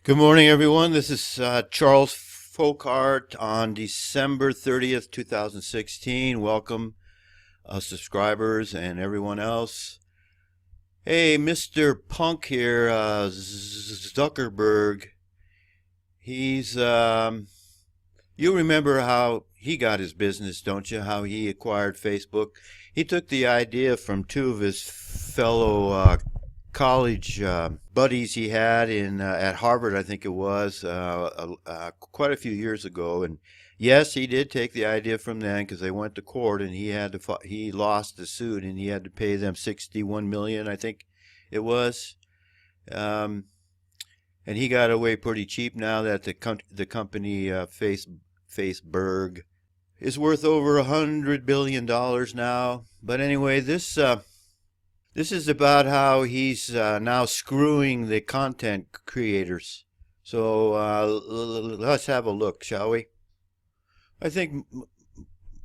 Good morning, everyone. This is Charles Folkart on December 30th, 2016. Welcome, subscribers and everyone else. Hey, Mr. Punk here, Zuckerberg. He's, you remember how he got his business, don't you? How he acquired Facebook. He took the idea from two of his fellow college buddies he had in at Harvard, I think it was, quite a few years ago. And yes, he did take the idea from them because they went to court, and he lost the suit, and he had to pay them 61 million, I think it was. Um, and he got away pretty cheap now that the company Facebook is worth over $100 billion now. But anyway, this is about how he's now screwing the content creators. So let's have a look, shall we? I think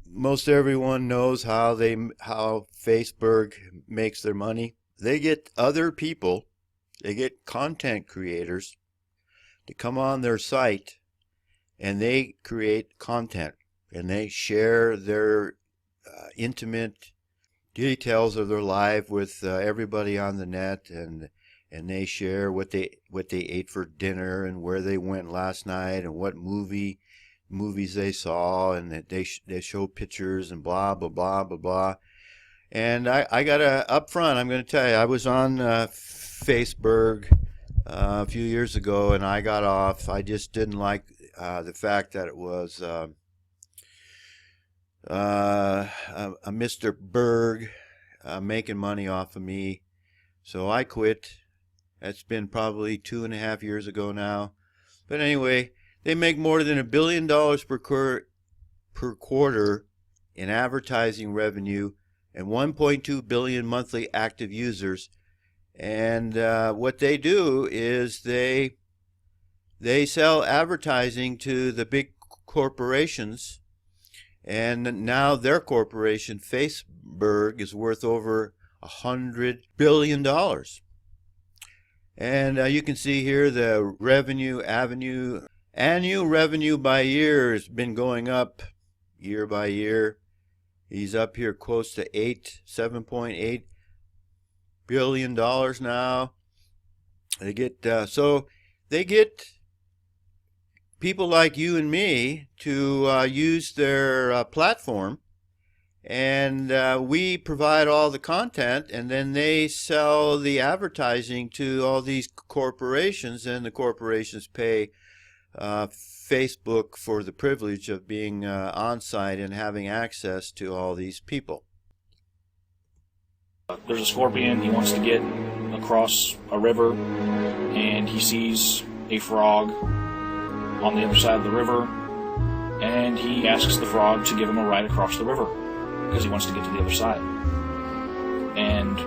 most everyone knows how Facebook makes their money. They get other people, they get content creators to come on their site, and they create content, and they share their intimate details of their life with everybody on the net, and they share what they ate for dinner, and where they went last night, and what movies they saw, and that they show pictures and blah blah blah blah blah. And I gotta up front, I'm gonna tell you, I was on Facebook a few years ago, and I got off. I just didn't like the fact that it was a Mr. Berg making money off of me. So I quit. That's been probably 2.5 years ago now. But anyway, they make more than $1 billion per quarter in advertising revenue, and 1.2 billion monthly active users. And what they do is they sell advertising to the big corporations. And now their corporation, Facebook, is worth over $100 billion. And you can see here the annual revenue by year has been going up year by year. He's up here close to $7.8 billion now. They get people like you and me to use their platform, and we provide all the content, and then they sell the advertising to all these corporations, and the corporations pay Facebook for the privilege of being on site and having access to all these people. There's a scorpion. He wants to get across a river, and he sees a frog on the other side of the river, and he asks the frog to give him a ride across the river because he wants to get to the other side. And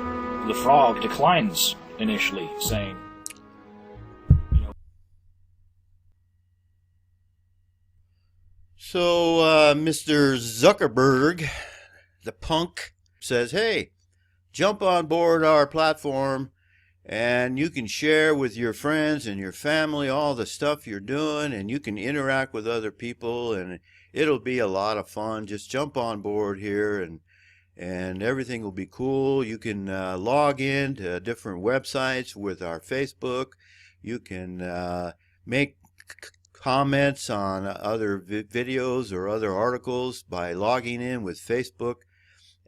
the frog declines initially, saying, So Mr. Zuckerberg, the punk, says, hey, jump on board our platform, and you can share with your friends and your family all the stuff you're doing, and you can interact with other people, and it'll be a lot of fun. Just jump on board here, and everything will be cool. You can log in to different websites with our Facebook. You can make comments on other videos or other articles by logging in with Facebook,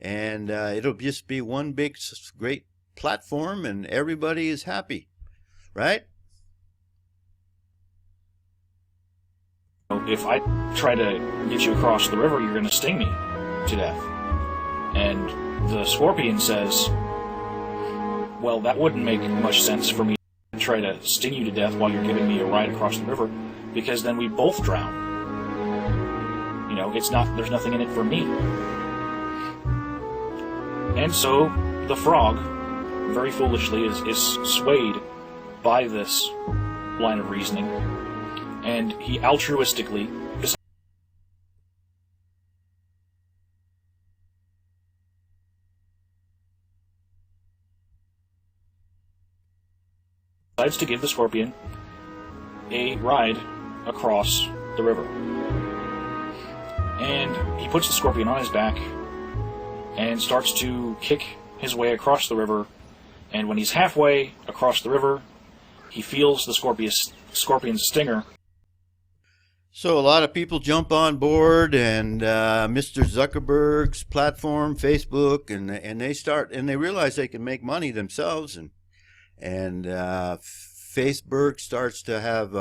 and it'll just be one big great platform, and everybody is happy, right? if I try to get you across the river, you're going to sting me to death. And the scorpion says, well, that wouldn't make much sense for me to try to sting you to death while you're giving me a ride across the river, because then we both drown. You know, there's nothing in it for me. And so the frog, very foolishly, is swayed by this line of reasoning, and he altruistically decides to give the scorpion a ride across the river. And he puts the scorpion on his back and starts to kick his way across the river. And when he's halfway across the river, he feels the scorpion's stinger. So a lot of people jump on board, and Mr. Zuckerberg's platform, Facebook, and they realize they can make money themselves, and Facebook starts to have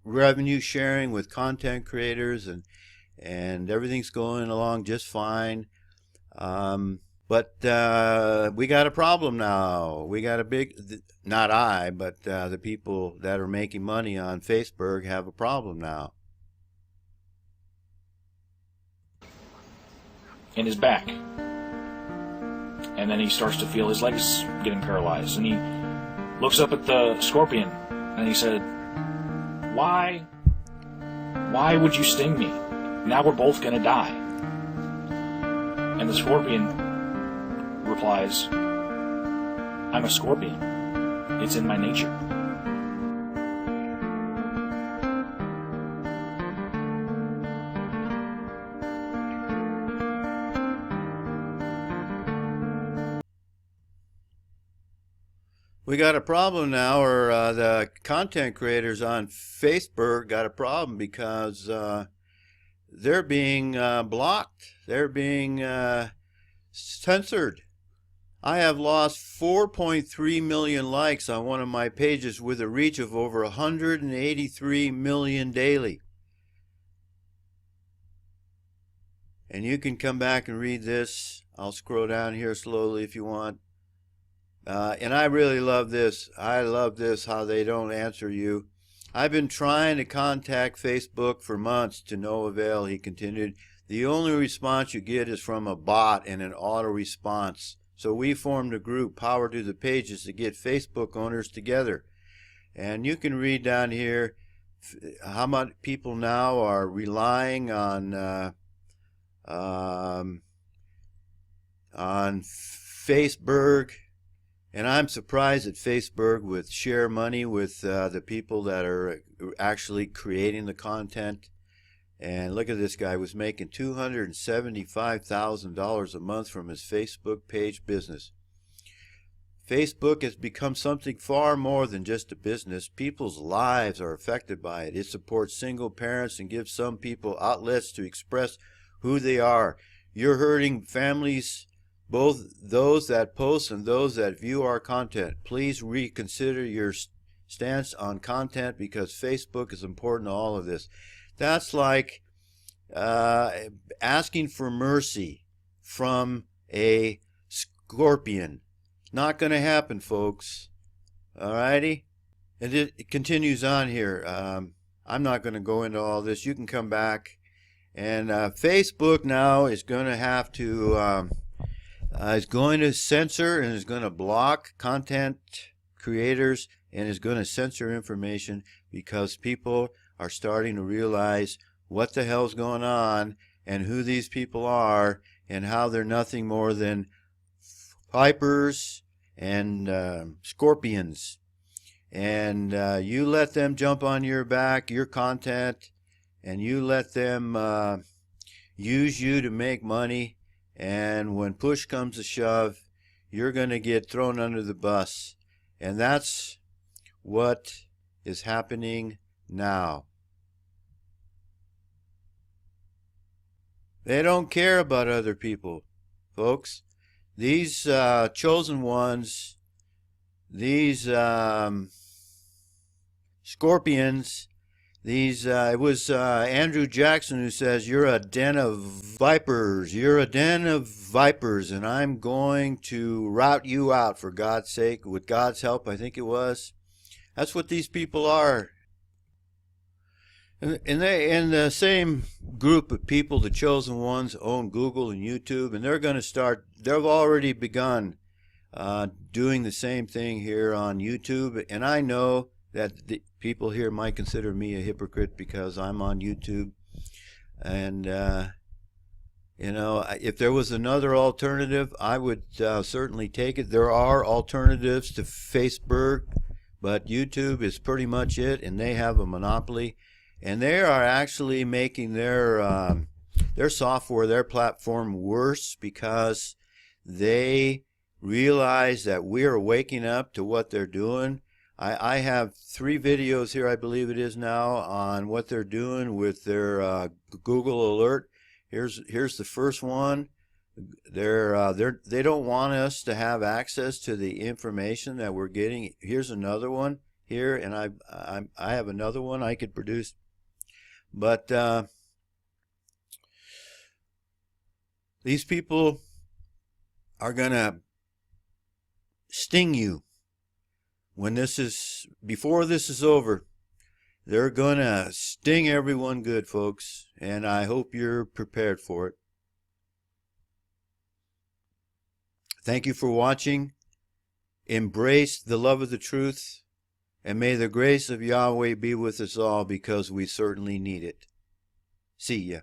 revenue sharing with content creators, and everything's going along just fine. But we got a problem now. We got a big, not I, but the people that are making money on Facebook have a problem now. In his back. And then he starts to feel his legs getting paralyzed. And he looks up at the scorpion and he said, Why would you sting me? Now we're both going to die. And the scorpion replies, I'm a scorpion. It's in my nature. We got a problem now, or the content creators on Facebook got a problem because they're being blocked. They're being censored. I have lost 4.3 million likes on one of my pages with a reach of over 183 million daily. And you can come back and read this. I'll scroll down here slowly if you want. And I really love this. I love this, how they don't answer you. I've been trying to contact Facebook for months to no avail, he continued. The only response you get is from a bot and an auto response. So we formed a group, Power to the Pages, to get Facebook owners together. And you can read down here how much people now are relying on Facebook. And I'm surprised that Facebook would share money with the people that are actually creating the content. And look at this guy, was making $275,000 a month from his Facebook page business. Facebook has become something far more than just a business. People's lives are affected by it. It supports single parents and gives some people outlets to express who they are. You're hurting families, both those that post and those that view our content. Please reconsider your stance on content because Facebook is important to all of this. That's like asking for mercy from a scorpion. Not going to happen, folks. Alrighty? And it continues on here. I'm not going to go into all this. You can come back. And Facebook now is going to have to... is going to censor and is going to block content creators and is going to censor information because people are starting to realize what the hell's going on and who these people are and how they're nothing more than vipers and scorpions. And you let them jump on your back, your content, and you let them use you to make money. And when push comes to shove, you're going to get thrown under the bus. And that's what is happening now. They don't care about other people, folks. These chosen ones, these scorpions, it was Andrew Jackson who says, you're a den of vipers, and I'm going to rout you out for God's sake, with God's help, I think it was. That's what these people are. And the same group of people, the chosen ones, own Google and YouTube, and they've already begun doing the same thing here on YouTube. And I know that the people here might consider me a hypocrite because I'm on YouTube. And, if there was another alternative, I would certainly take it. There are alternatives to Facebook, but YouTube is pretty much it, and they have a monopoly, and they are actually making their software, their platform worse, because they realize that we are waking up to what they're doing. I have 3 videos here, I believe it is now, on what they're doing with their Google Alert. Here's the first one. They don't want us to have access to the information that we're getting. Here's another one here, and I have another one I could produce, but these people are gonna sting you before this is over. They're gonna sting everyone good, folks, and I hope you're prepared for it. Thank you for watching. Embrace the love of the truth, and may the grace of Yahweh be with us all, because we certainly need it. See ya.